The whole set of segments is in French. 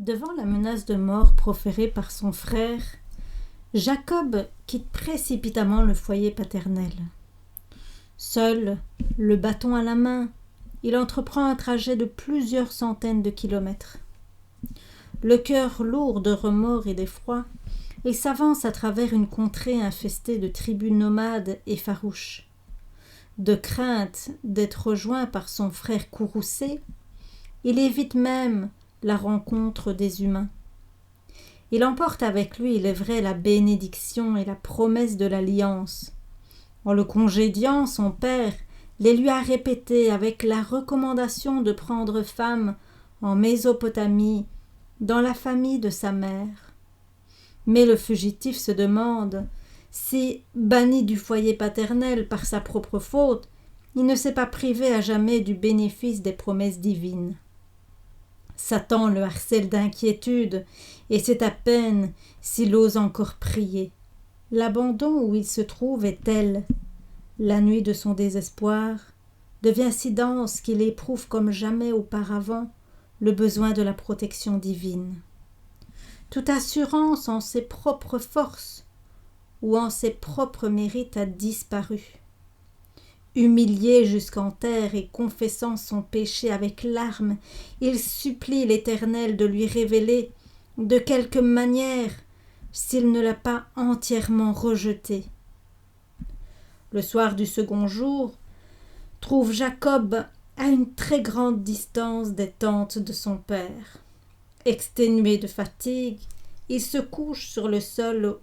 Devant la menace de mort proférée par son frère, Jacob quitte précipitamment le foyer paternel. Seul, le bâton à la main, il entreprend un trajet de plusieurs centaines de kilomètres. Le cœur lourd de remords et d'effroi, il s'avance à travers une contrée infestée de tribus nomades et farouches. De crainte d'être rejoint par son frère courroucé, il évite même la rencontre des humains. Il emporte avec lui, il est vrai, la bénédiction et la promesse de l'alliance. En le congédiant, son père les lui a répétées avec la recommandation de prendre femme en Mésopotamie, dans la famille de sa mère. Mais le fugitif se demande si, banni du foyer paternel par sa propre faute, il ne s'est pas privé à jamais du bénéfice des promesses divines. Satan le harcèle d'inquiétude, et c'est à peine s'il ose encore prier. L'abandon où il se trouve est tel. La nuit de son désespoir devient si dense qu'il éprouve comme jamais auparavant le besoin de la protection divine. Toute assurance en ses propres forces ou en ses propres mérites a disparu. Humilié jusqu'en terre et confessant son péché avec larmes, il supplie l'Éternel de lui révéler de quelque manière s'il ne l'a pas entièrement rejeté. Le soir du second jour trouve Jacob à une très grande distance des tentes de son père. Exténué de fatigue, il se couche sur le sol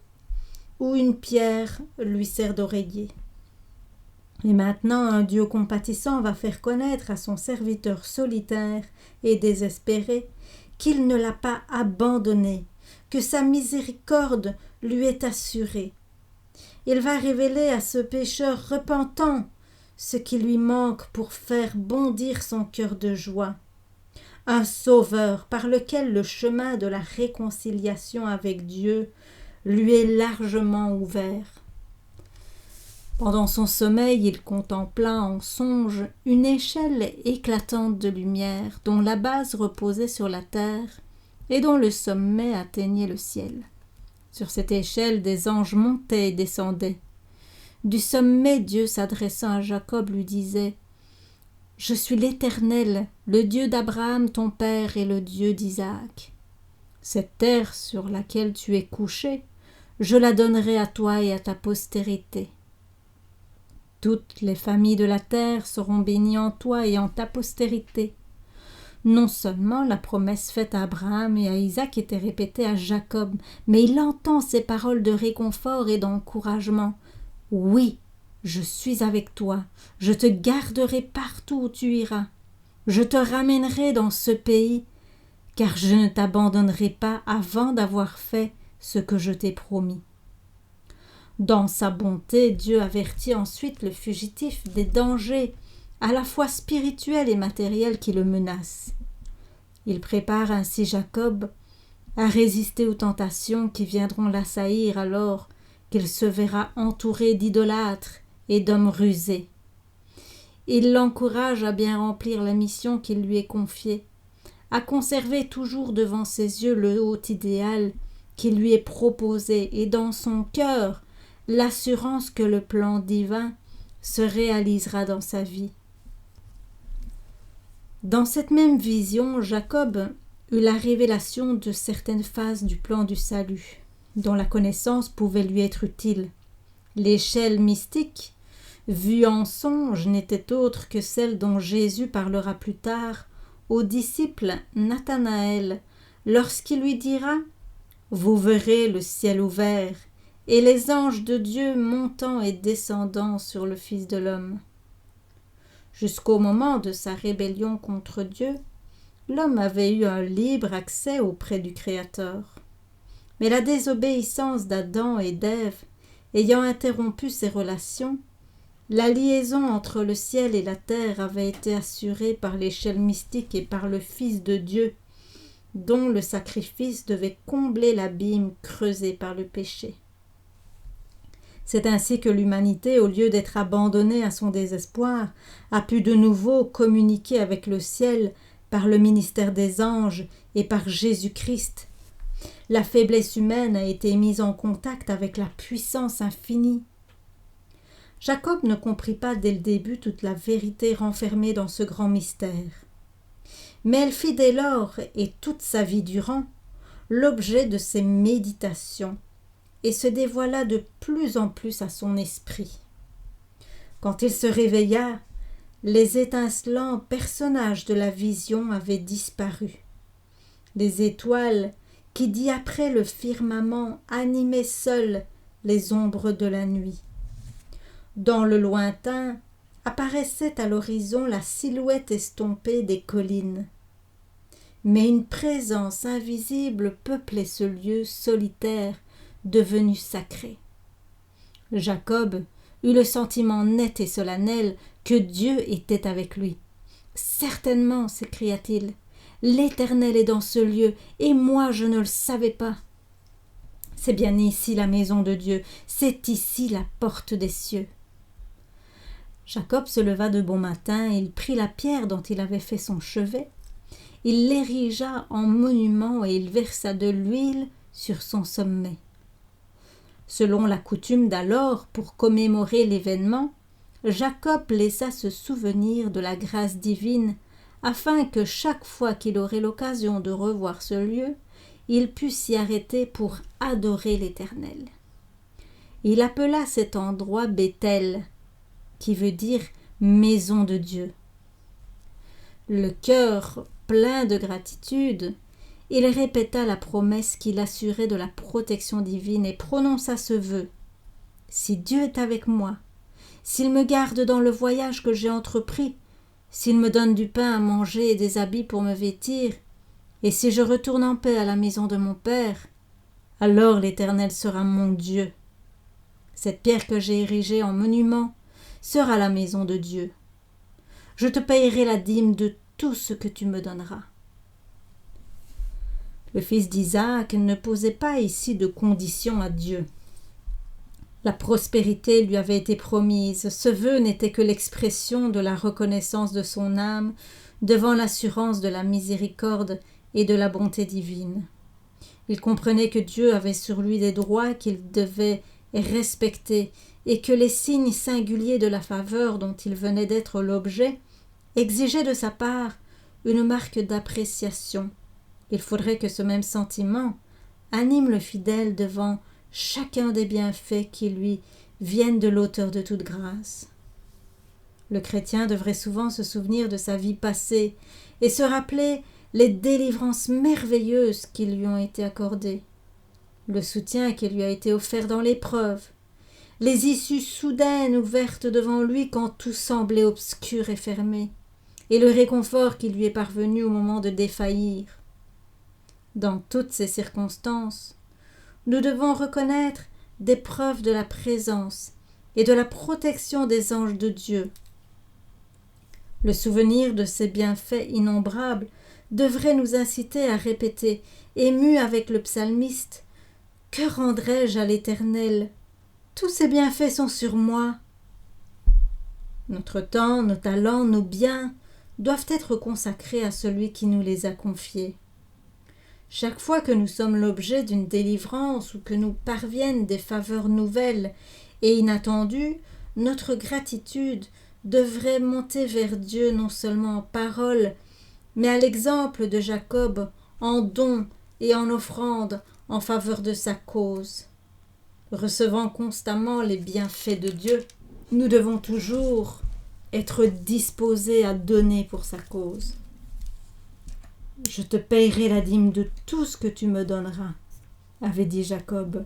où une pierre lui sert d'oreiller. Et maintenant un Dieu compatissant va faire connaître à son serviteur solitaire et désespéré qu'il ne l'a pas abandonné, que sa miséricorde lui est assurée. Il va révéler à ce pécheur repentant ce qui lui manque pour faire bondir son cœur de joie. Un sauveur par lequel le chemin de la réconciliation avec Dieu lui est largement ouvert. Pendant son sommeil, il contempla en songe une échelle éclatante de lumière dont la base reposait sur la terre et dont le sommet atteignait le ciel. Sur cette échelle, des anges montaient et descendaient. Du sommet, Dieu, s'adressant à Jacob, lui disait « Je suis l'Éternel, le Dieu d'Abraham ton père et le Dieu d'Isaac. Cette terre sur laquelle tu es couché, je la donnerai à toi et à ta postérité. Toutes les familles de la terre seront bénies en toi et en ta postérité. » Non seulement la promesse faite à Abraham et à Isaac était répétée à Jacob, mais il entend ces paroles de réconfort et d'encouragement. « Oui, je suis avec toi, je te garderai partout où tu iras. Je te ramènerai dans ce pays, car je ne t'abandonnerai pas avant d'avoir fait ce que je t'ai promis. » Dans sa bonté, Dieu avertit ensuite le fugitif des dangers à la fois spirituels et matériels qui le menacent. Il prépare ainsi Jacob à résister aux tentations qui viendront l'assaillir alors qu'il se verra entouré d'idolâtres et d'hommes rusés. Il l'encourage à bien remplir la mission qui lui est confiée, à conserver toujours devant ses yeux le haut idéal qui lui est proposé et dans son cœur l'assurance que le plan divin se réalisera dans sa vie. Dans cette même vision, Jacob eut la révélation de certaines phases du plan du salut, dont la connaissance pouvait lui être utile. L'échelle mystique, vue en songe, n'était autre que celle dont Jésus parlera plus tard au disciple Nathanaël, lorsqu'il lui dira « Vous verrez le ciel ouvert et les anges de Dieu montant et descendant sur le Fils de l'homme. » Jusqu'au moment de sa rébellion contre Dieu, l'homme avait eu un libre accès auprès du Créateur. Mais la désobéissance d'Adam et d'Ève ayant interrompu ces relations, la liaison entre le ciel et la terre avait été assurée par l'échelle mystique et par le Fils de Dieu, dont le sacrifice devait combler l'abîme creusé par le péché. C'est ainsi que l'humanité, au lieu d'être abandonnée à son désespoir, a pu de nouveau communiquer avec le ciel par le ministère des anges et par Jésus-Christ. La faiblesse humaine a été mise en contact avec la puissance infinie. Jacob ne comprit pas dès le début toute la vérité renfermée dans ce grand mystère. Mais elle fit dès lors, et toute sa vie durant, l'objet de ses méditations, et se dévoila de plus en plus à son esprit. Quand il se réveilla, les étincelants personnages de la vision avaient disparu. Les étoiles qui dit après le firmament animaient seules les ombres de la nuit. Dans le lointain apparaissait à l'horizon la silhouette estompée des collines. Mais une présence invisible peuplait ce lieu solitaire devenu sacré. Jacob eut le sentiment net et solennel que Dieu était avec lui. « Certainement, s'écria-t-il, l'Éternel est dans ce lieu, et moi je ne le savais pas. C'est bien ici la maison de Dieu, c'est ici la porte des cieux. » Jacob se leva de bon matin, et il prit la pierre dont il avait fait son chevet, il l'érigea en monument et il versa de l'huile sur son sommet. Selon la coutume d'alors, pour commémorer l'événement, Jacob laissa se souvenir de la grâce divine afin que chaque fois qu'il aurait l'occasion de revoir ce lieu, il pût s'y arrêter pour adorer l'Éternel. Il appela cet endroit Béthel, qui veut dire maison de Dieu. Le cœur plein de gratitude, il répéta la promesse qu'il assurait de la protection divine et prononça ce vœu. « Si Dieu est avec moi, s'il me garde dans le voyage que j'ai entrepris, s'il me donne du pain à manger et des habits pour me vêtir, et si je retourne en paix à la maison de mon Père, alors l'Éternel sera mon Dieu. Cette pierre que j'ai érigée en monument sera la maison de Dieu. Je te payerai la dîme de tout ce que tu me donneras. » Le fils d'Isaac ne posait pas ici de conditions à Dieu. La prospérité lui avait été promise. Ce vœu n'était que l'expression de la reconnaissance de son âme devant l'assurance de la miséricorde et de la bonté divine. Il comprenait que Dieu avait sur lui des droits qu'il devait respecter et que les signes singuliers de la faveur dont il venait d'être l'objet exigeaient de sa part une marque d'appréciation. Il faudrait que ce même sentiment anime le fidèle devant chacun des bienfaits qui lui viennent de l'auteur de toute grâce. Le chrétien devrait souvent se souvenir de sa vie passée et se rappeler les délivrances merveilleuses qui lui ont été accordées, le soutien qui lui a été offert dans l'épreuve, les issues soudaines ouvertes devant lui quand tout semblait obscur et fermé, et le réconfort qui lui est parvenu au moment de défaillir. Dans toutes ces circonstances, nous devons reconnaître des preuves de la présence et de la protection des anges de Dieu. Le souvenir de ces bienfaits innombrables devrait nous inciter à répéter, émus avec le psalmiste, « Que rendrai-je à l'Éternel ? Tous ces bienfaits sont sur moi. » Notre temps, nos talents, nos biens doivent être consacrés à celui qui nous les a confiés. Chaque fois que nous sommes l'objet d'une délivrance ou que nous parviennent des faveurs nouvelles et inattendues, notre gratitude devrait monter vers Dieu non seulement en parole, mais à l'exemple de Jacob, en dons et en offrandes en faveur de sa cause. Recevant constamment les bienfaits de Dieu, nous devons toujours être disposés à donner pour sa cause. « Je te payerai la dîme de tout ce que tu me donneras », avait dit Jacob.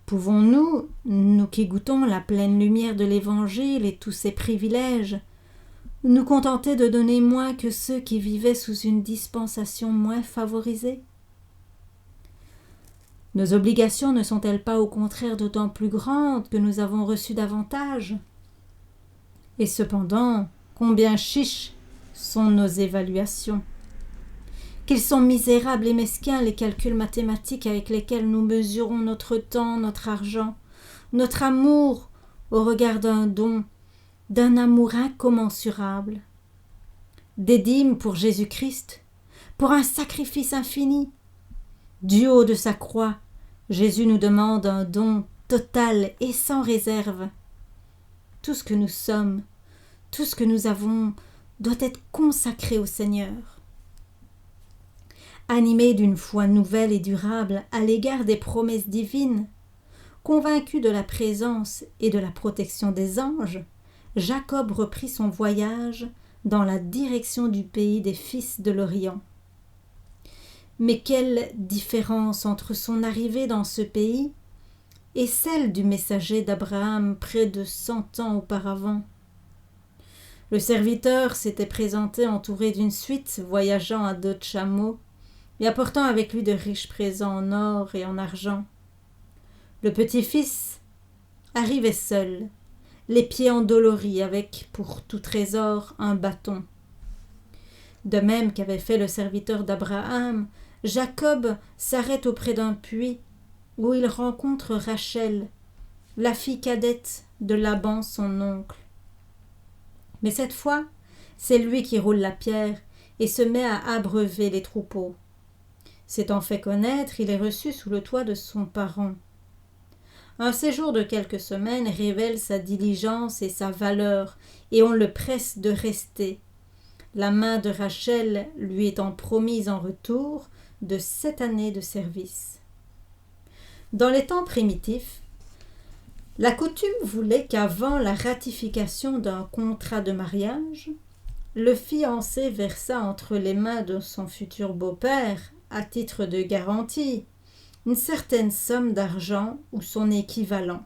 Pouvons-nous, nous qui goûtons la pleine lumière de l'Évangile et tous ses privilèges, nous contenter de donner moins que ceux qui vivaient sous une dispensation moins favorisée ? Nos obligations ne sont-elles pas au contraire d'autant plus grandes que nous avons reçu davantage ? Et cependant, combien chiches sont nos évaluations ? Qu'ils sont misérables et mesquins les calculs mathématiques avec lesquels nous mesurons notre temps, notre argent, notre amour au regard d'un don, d'un amour incommensurable. des dîmes pour Jésus-Christ, pour un sacrifice infini. Du haut de sa croix, Jésus nous demande un don total et sans réserve. Tout ce que nous sommes, tout ce que nous avons, doit être consacré au Seigneur. Animé d'une foi nouvelle et durable à l'égard des promesses divines, convaincu de la présence et de la protection des anges, Jacob reprit son voyage dans la direction du pays des fils de l'Orient. Mais quelle différence entre son arrivée dans ce pays et celle du messager d'Abraham près de 100 ans auparavant. Le serviteur s'était présenté entouré d'une suite voyageant à dos de chameau et apportant avec lui de riches présents en or et en argent. Le petit-fils arrivait seul, les pieds endoloris, avec pour tout trésor un bâton. De même qu'avait fait le serviteur d'Abraham, Jacob s'arrête auprès d'un puits où il rencontre Rachel, la fille cadette de Laban, son oncle. Mais cette fois, c'est lui qui roule la pierre et se met à abreuver les troupeaux. S'étant fait connaître, il est reçu sous le toit de son parent. Un séjour de quelques semaines révèle sa diligence et sa valeur, et on le presse de rester, la main de Rachel lui étant promise en retour de 7 années de service. Dans les temps primitifs, la coutume voulait qu'avant la ratification d'un contrat de mariage, le fiancé versât entre les mains de son futur beau-père, à titre de garantie, une certaine somme d'argent ou son équivalent.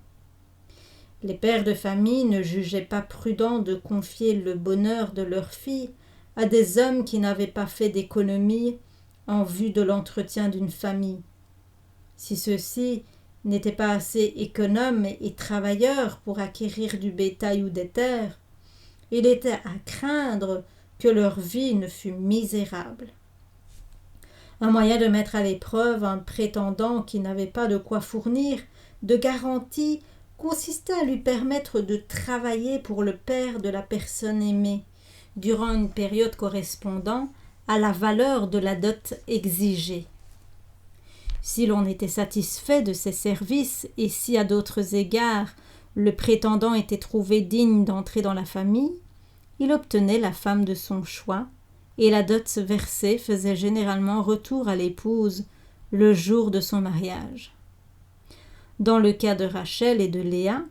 Les pères de famille ne jugeaient pas prudent de confier le bonheur de leur fille à des hommes qui n'avaient pas fait d'économie en vue de l'entretien d'une famille. Si ceux-ci n'étaient pas assez économes et travailleurs pour acquérir du bétail ou des terres, il était à craindre que leur vie ne fût misérable. Un moyen de mettre à l'épreuve un prétendant qui n'avait pas de quoi fournir de garantie consistait à lui permettre de travailler pour le père de la personne aimée, durant une période correspondant à la valeur de la dot exigée. Si l'on était satisfait de ses services et si à d'autres égards le prétendant était trouvé digne d'entrer dans la famille, il obtenait la femme de son choix et la dot versée faisait généralement retour à l'épouse le jour de son mariage. Dans le cas de Rachel et de Léa,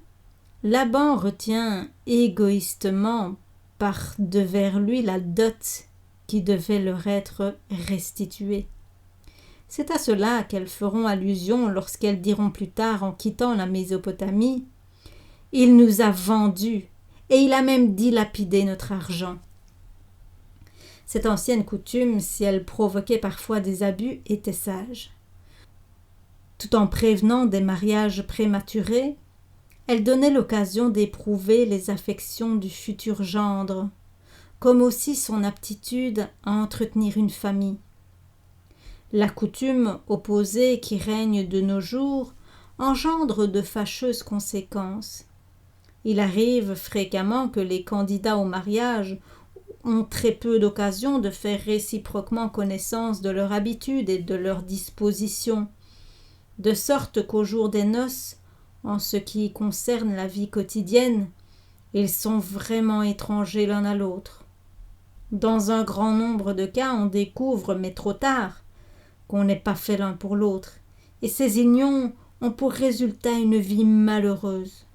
Laban retient égoïstement par devers lui la dot qui devait leur être restituée. C'est à cela qu'elles feront allusion lorsqu'elles diront plus tard en quittant la Mésopotamie « Il nous a vendus et il a même dilapidé notre argent ». Cette ancienne coutume, si elle provoquait parfois des abus, était sage. Tout en prévenant des mariages prématurés, elle donnait l'occasion d'éprouver les affections du futur gendre, comme aussi son aptitude à entretenir une famille. La coutume opposée qui règne de nos jours engendre de fâcheuses conséquences. Il arrive fréquemment que les candidats au mariage ont très peu d'occasion de faire réciproquement connaissance de leurs habitudes et de leurs dispositions, de sorte qu'au jour des noces, en ce qui concerne la vie quotidienne, ils sont vraiment étrangers l'un à l'autre. Dans un grand nombre de cas, on découvre, mais trop tard, qu'on n'est pas fait l'un pour l'autre, et ces unions ont pour résultat une vie malheureuse.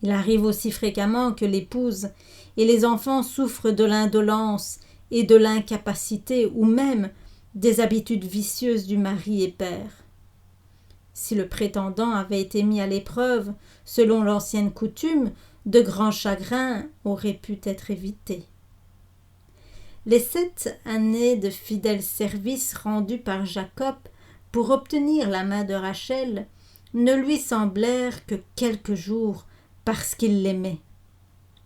Il arrive aussi fréquemment que l'épouse et les enfants souffrent de l'indolence et de l'incapacité ou même des habitudes vicieuses du mari et père. Si le prétendant avait été mis à l'épreuve selon l'ancienne coutume, de grands chagrins auraient pu être évités. Les 7 années de fidèle service rendu par Jacob pour obtenir la main de Rachel ne lui semblèrent que quelques jours parce qu'il l'aimait.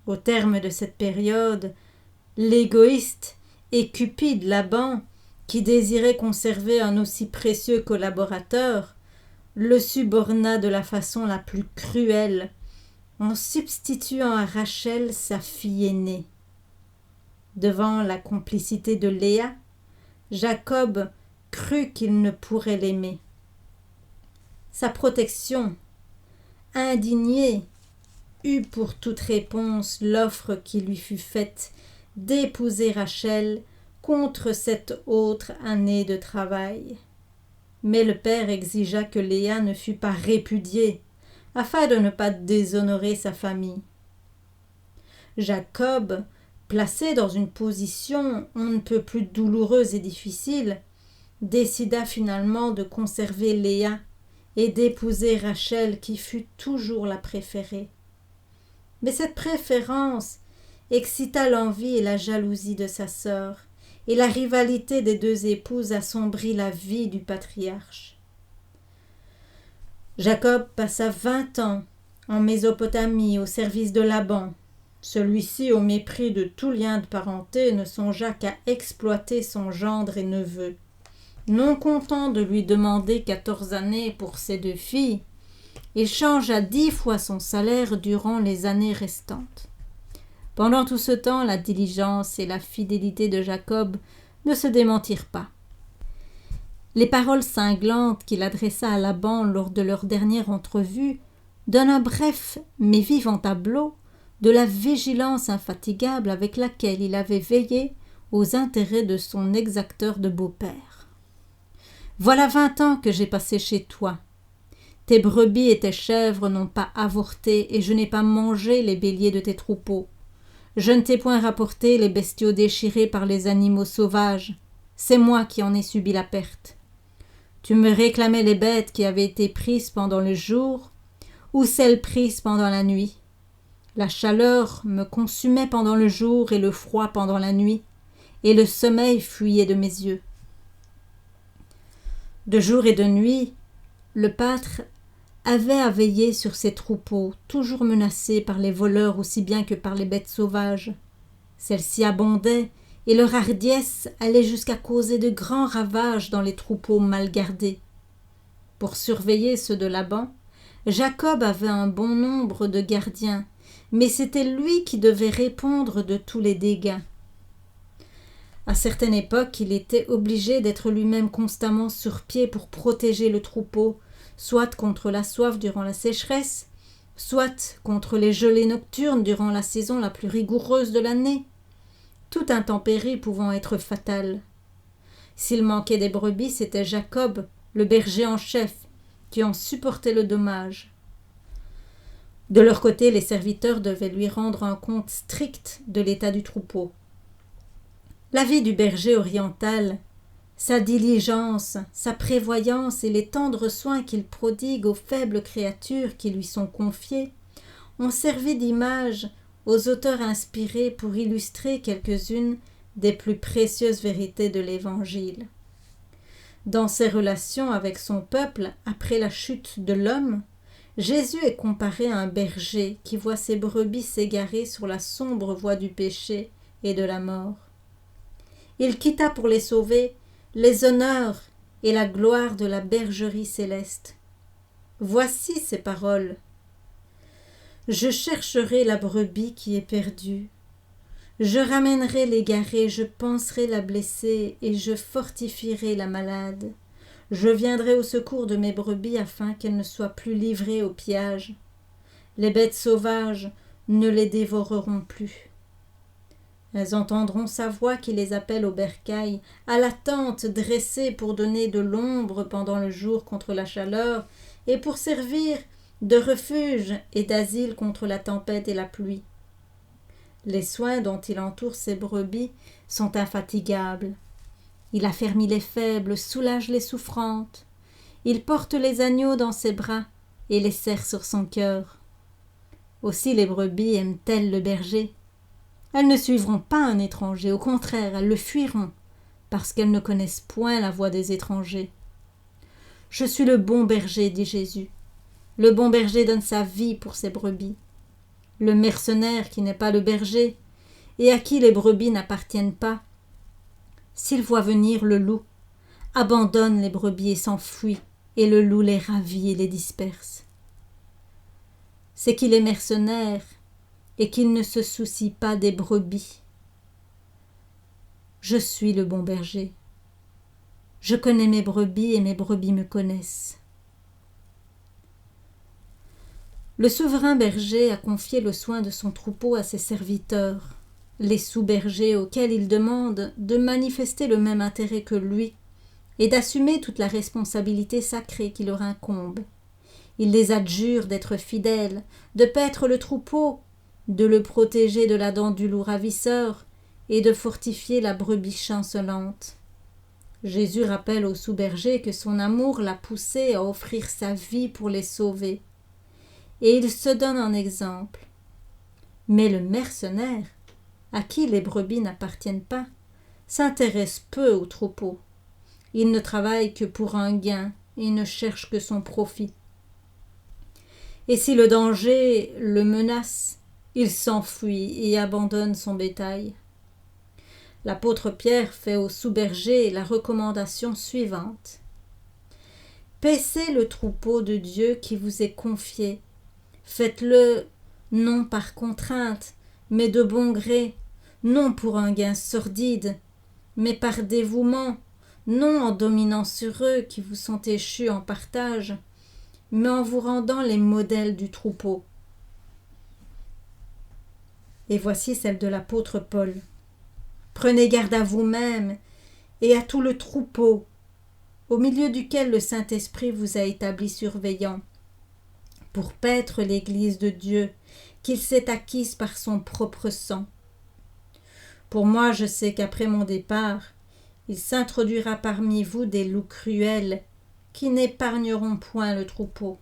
Au terme de cette période, l'égoïste et cupide Laban, qui désirait conserver un aussi précieux collaborateur, le suborna de la façon la plus cruelle, en substituant à Rachel sa fille aînée. Devant la complicité de Léa, Jacob crut qu'il ne pourrait l'aimer. Sa protection, indignée, eut pour toute réponse l'offre qui lui fut faite d'épouser Rachel contre cette autre année de travail. Mais le père exigea que Léa ne fût pas répudiée, afin de ne pas déshonorer sa famille. Jacob, placé dans une position on ne peut plus douloureuse et difficile, décida finalement de conserver Léa et d'épouser Rachel qui fut toujours la préférée. Mais cette préférence excita l'envie et la jalousie de sa sœur, et la rivalité des deux épouses assombrit la vie du patriarche. Jacob passa 20 ans en Mésopotamie au service de Laban. Celui-ci, au mépris de tout lien de parenté, ne songea qu'à exploiter son gendre et neveu. Non content de lui demander 14 années pour ses 2 filles, il changea 10 fois son salaire durant les années restantes. Pendant tout ce temps, la diligence et la fidélité de Jacob ne se démentirent pas. Les paroles cinglantes qu'il adressa à Laban lors de leur dernière entrevue donnent un bref mais vivant tableau de la vigilance infatigable avec laquelle il avait veillé aux intérêts de son exacteur de beau-père. « Voilà 20 ans que j'ai passé chez toi. Tes brebis et tes chèvres n'ont pas avorté et je n'ai pas mangé les béliers de tes troupeaux. Je ne t'ai point rapporté les bestiaux déchirés par les animaux sauvages. C'est moi qui en ai subi la perte. Tu me réclamais les bêtes qui avaient été prises pendant le jour ou celles prises pendant la nuit. La chaleur me consumait pendant le jour et le froid pendant la nuit, et le sommeil fuyait de mes yeux. De jour et de nuit, le pâtre avait à veiller sur ses troupeaux, toujours menacés par les voleurs aussi bien que par les bêtes sauvages. Celles-ci abondaient, et leur hardiesse allait jusqu'à causer de grands ravages dans les troupeaux mal gardés. Pour surveiller ceux de Laban, Jacob avait un bon nombre de gardiens, mais c'était lui qui devait répondre de tous les dégâts. À certaines époques, il était obligé d'être lui-même constamment sur pied pour protéger le troupeau, soit contre la soif durant la sécheresse, soit contre les gelées nocturnes durant la saison la plus rigoureuse de l'année, toute intempérie pouvant être fatale. S'il manquait des brebis, c'était Jacob, le berger en chef, qui en supportait le dommage. De leur côté, les serviteurs devaient lui rendre un compte strict de l'état du troupeau. La vie du berger oriental, sa diligence, sa prévoyance et les tendres soins qu'il prodigue aux faibles créatures qui lui sont confiées ont servi d'image aux auteurs inspirés pour illustrer quelques-unes des plus précieuses vérités de l'Évangile. Dans ses relations avec son peuple après la chute de l'homme, Jésus est comparé à un berger qui voit ses brebis s'égarer sur la sombre voie du péché et de la mort. Il quitta pour les sauver les honneurs et la gloire de la bergerie céleste. Voici ces paroles. Je chercherai la brebis qui est perdue. Je ramènerai l'égaré, je panserai la blessée et je fortifierai la malade. Je viendrai au secours de mes brebis afin qu'elles ne soient plus livrées au pillage. Les bêtes sauvages ne les dévoreront plus. Elles entendront sa voix qui les appelle au bercail, à la tente dressée pour donner de l'ombre pendant le jour contre la chaleur et pour servir de refuge et d'asile contre la tempête et la pluie. Les soins dont il entoure ses brebis sont infatigables. Il affermit les faibles, soulage les souffrantes. Il porte les agneaux dans ses bras et les serre sur son cœur. Aussi les brebis aiment-elles le berger. Elles ne suivront pas un étranger, au contraire, elles le fuiront, parce qu'elles ne connaissent point la voix des étrangers. « Je suis le bon berger, dit Jésus. Le bon berger donne sa vie pour ses brebis. Le mercenaire qui n'est pas le berger, et à qui les brebis n'appartiennent pas, s'il voit venir le loup, abandonne les brebis et s'enfuit, et le loup les ravit et les disperse. C'est qu'il est mercenaire, et qu'il ne se soucie pas des brebis. Je suis le bon berger. Je connais mes brebis et mes brebis me connaissent. Le souverain berger a confié le soin de son troupeau à ses serviteurs, les sous-bergers auxquels il demande de manifester le même intérêt que lui et d'assumer toute la responsabilité sacrée qui leur incombe. Il les adjure d'être fidèles, de paître le troupeau, de le protéger de la dent du loup ravisseur et de fortifier la brebis chancelante. Jésus rappelle aux sous-bergers que son amour l'a poussé à offrir sa vie pour les sauver. Et il se donne en exemple. Mais le mercenaire, à qui les brebis n'appartiennent pas, s'intéresse peu au troupeau. Il ne travaille que pour un gain et ne cherche que son profit. Et si le danger le menace, il s'enfuit et abandonne son bétail. L'apôtre Pierre fait aux sous-bergers la recommandation suivante. Paissez le troupeau de Dieu qui vous est confié. Faites-le non par contrainte, mais de bon gré, non pour un gain sordide, mais par dévouement, non en dominant sur eux qui vous sont échus en partage, mais en vous rendant les modèles du troupeau. Et voici celle de l'apôtre Paul. Prenez garde à vous-même et à tout le troupeau, au milieu duquel le Saint-Esprit vous a établi surveillant, pour paître l'Église de Dieu, qu'il s'est acquise par son propre sang. Pour moi, je sais qu'après mon départ, il s'introduira parmi vous des loups cruels, qui n'épargneront point le troupeau.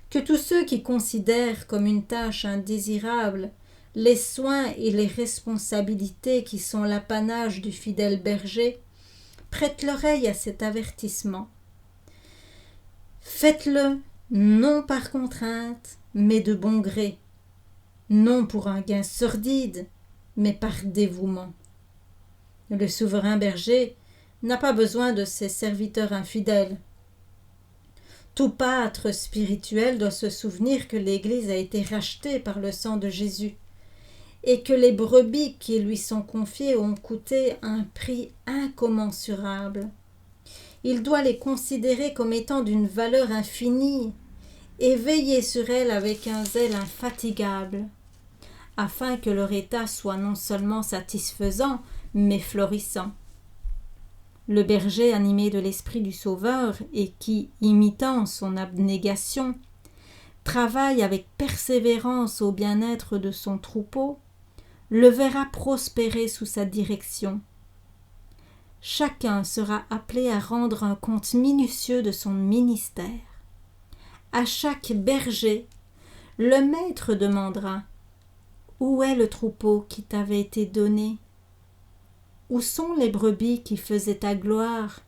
Que tous ceux qui considèrent comme une tâche indésirable les soins et les responsabilités qui sont l'apanage du fidèle berger, prêtent l'oreille à cet avertissement. Faites-le non par contrainte, mais de bon gré, non pour un gain sordide, mais par dévouement. Le souverain berger n'a pas besoin de ses serviteurs infidèles. Tout pâtre spirituel doit se souvenir que l'Église a été rachetée par le sang de Jésus et que les brebis qui lui sont confiées ont coûté un prix incommensurable. Il doit les considérer comme étant d'une valeur infinie et veiller sur elles avec un zèle infatigable, afin que leur état soit non seulement satisfaisant, mais florissant. Le berger animé de l'esprit du Sauveur et qui, imitant son abnégation, travaille avec persévérance au bien-être de son troupeau, le verra prospérer sous sa direction. Chacun sera appelé à rendre un compte minutieux de son ministère. À chaque berger, le maître demandera « Où est le troupeau qui t'avait été donné ? Où sont les brebis qui faisaient ta gloire ?»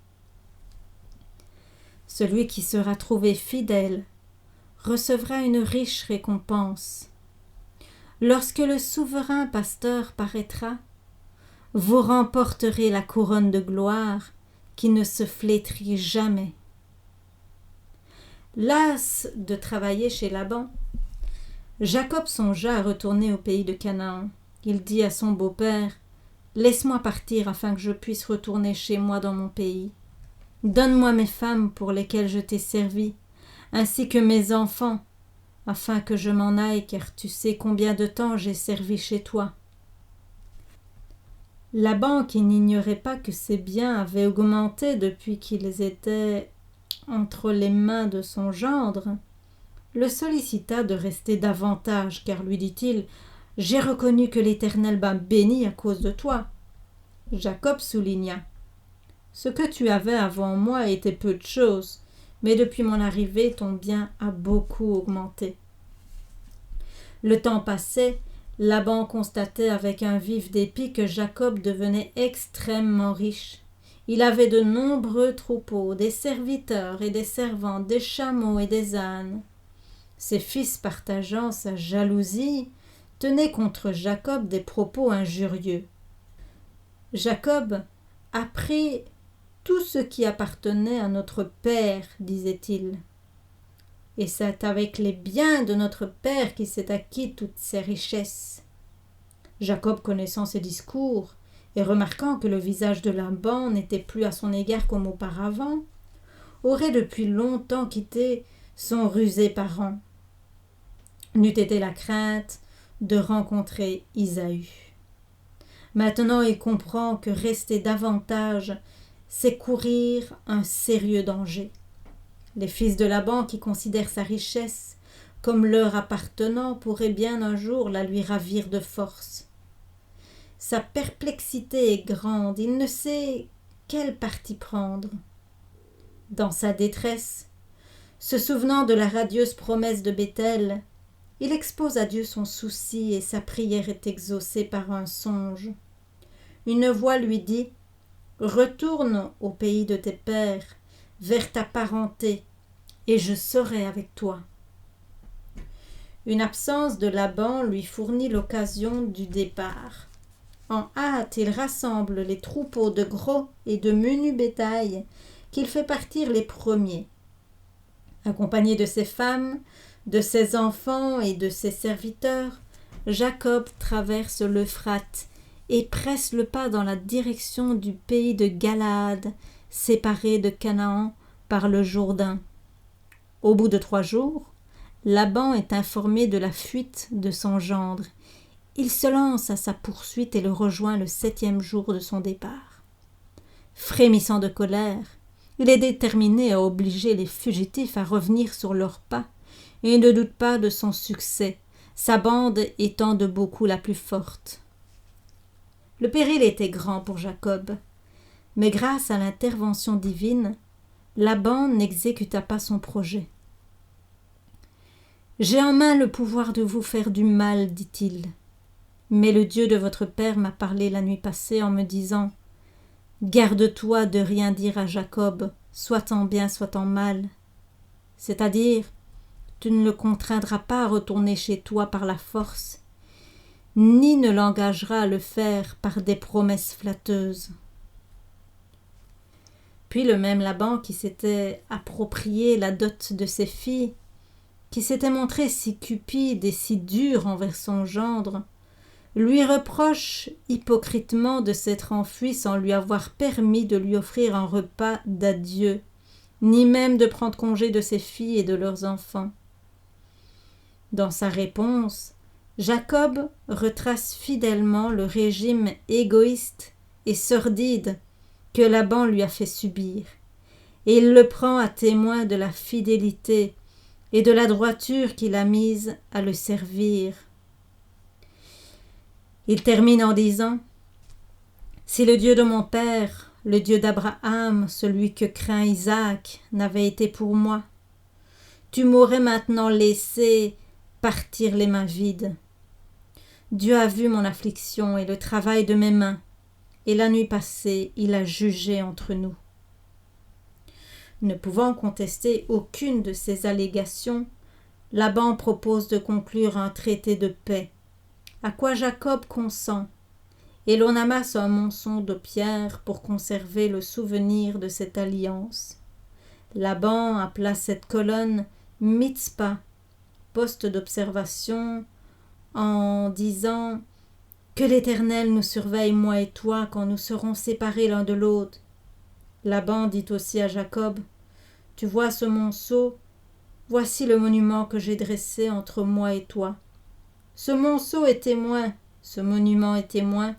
Celui qui sera trouvé fidèle recevra une riche récompense. Lorsque le souverain pasteur paraîtra, vous remporterez la couronne de gloire qui ne se flétrit jamais. Las de travailler chez Laban, Jacob songea à retourner au pays de Canaan. Il dit à son beau-père « Laisse-moi partir afin que je puisse retourner chez moi dans mon pays. Donne-moi mes femmes pour lesquelles je t'ai servi, ainsi que mes enfants, afin que je m'en aille, car tu sais combien de temps j'ai servi chez toi. » Laban, qui n'ignorait pas que ses biens avaient augmenté depuis qu'ils étaient entre les mains de son gendre, le sollicita de rester davantage, car lui dit-il « J'ai reconnu que l'Éternel m'a béni à cause de toi. » Jacob souligna « Ce que tu avais avant moi était peu de choses, mais depuis mon arrivée, ton bien a beaucoup augmenté. » Le temps passait, Laban constatait avec un vif dépit que Jacob devenait extrêmement riche. Il avait de nombreux troupeaux, des serviteurs et des servantes, des chameaux et des ânes. Ses fils, partageant sa jalousie, tenaient contre Jacob des propos injurieux. Jacob a pris tout ce qui appartenait à notre père, disait-il. Et c'est avec les biens de notre père qu'il s'est acquis toutes ces richesses. Jacob, connaissant ces discours et remarquant que le visage de Laban n'était plus à son égard comme auparavant, aurait depuis longtemps quitté son rusé parent. N'eût été la crainte de rencontrer Isaü. Maintenant il comprend que rester davantage, c'est courir un sérieux danger. Les fils de Laban qui considèrent sa richesse comme leur appartenant pourraient bien un jour la lui ravir de force. Sa perplexité est grande, il ne sait quel parti prendre. Dans sa détresse, se souvenant de la radieuse promesse de Béthel, il expose à Dieu son souci et sa prière est exaucée par un songe. Une voix lui dit « Retourne au pays de tes pères, vers ta parenté, et je serai avec toi. » Une absence de Laban lui fournit l'occasion du départ. En hâte, il rassemble les troupeaux de gros et de menu bétail qu'il fait partir les premiers. Accompagné de ses femmes, de ses enfants et de ses serviteurs, Jacob traverse l'Euphrate et presse le pas dans la direction du pays de Galaad, séparé de Canaan par le Jourdain. Au bout de 3 jours, Laban est informé de la fuite de son gendre. Il se lance à sa poursuite et le rejoint le 7e jour de son départ. Frémissant de colère, il est déterminé à obliger les fugitifs à revenir sur leurs pas et ne doute pas de son succès, sa bande étant de beaucoup la plus forte. Le péril était grand pour Jacob, mais grâce à l'intervention divine, Laban n'exécuta pas son projet. « J'ai en main le pouvoir de vous faire du mal, dit-il. Mais le Dieu de votre père m'a parlé la nuit passée en me disant « Garde-toi de rien dire à Jacob, soit en bien, soit en mal. » C'est-à-dire, tu ne le contraindras pas à retourner chez toi par la force, ni ne l'engageras à le faire par des promesses flatteuses. Puis le même Laban qui s'était approprié la dot de ses filles, qui s'était montré si cupide et si dur envers son gendre, lui reproche hypocritement de s'être enfui sans lui avoir permis de lui offrir un repas d'adieu, ni même de prendre congé de ses filles et de leurs enfants. Dans sa réponse, Jacob retrace fidèlement le régime égoïste et sordide que Laban lui a fait subir, et il le prend à témoin de la fidélité et de la droiture qu'il a mise à le servir. Il termine en disant « Si le Dieu de mon père, le Dieu d'Abraham, celui que craint Isaac, n'avait été pour moi, tu m'aurais maintenant laissé partir les mains vides. Dieu a vu mon affliction et le travail de mes mains, et la nuit passée, il a jugé entre nous. » Ne pouvant contester aucune de ces allégations, Laban propose de conclure un traité de paix, à quoi Jacob consent, et l'on amasse un monceau de pierres pour conserver le souvenir de cette alliance. Laban appela cette colonne Mitzpah, poste d'observation, en disant « Que l'Éternel nous surveille, moi et toi, quand nous serons séparés l'un de l'autre. » Laban dit aussi à Jacob « Tu vois ce monceau, voici le monument que j'ai dressé entre moi et toi. Ce monceau est témoin, ce monument est témoin,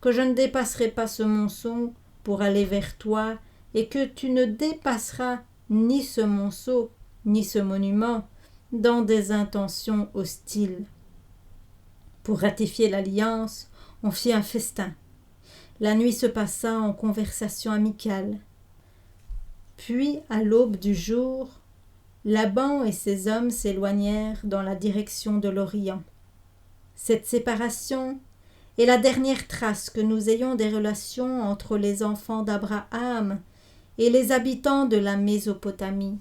que je ne dépasserai pas ce monceau pour aller vers toi, et que tu ne dépasseras ni ce monceau, ni ce monument, dans des intentions hostiles. » Pour ratifier l'alliance, on fit un festin. La nuit se passa en conversation amicale. Puis, à l'aube du jour, Laban et ses hommes s'éloignèrent dans la direction de l'Orient. Cette séparation est la dernière trace que nous ayons des relations entre les enfants d'Abraham et les habitants de la Mésopotamie.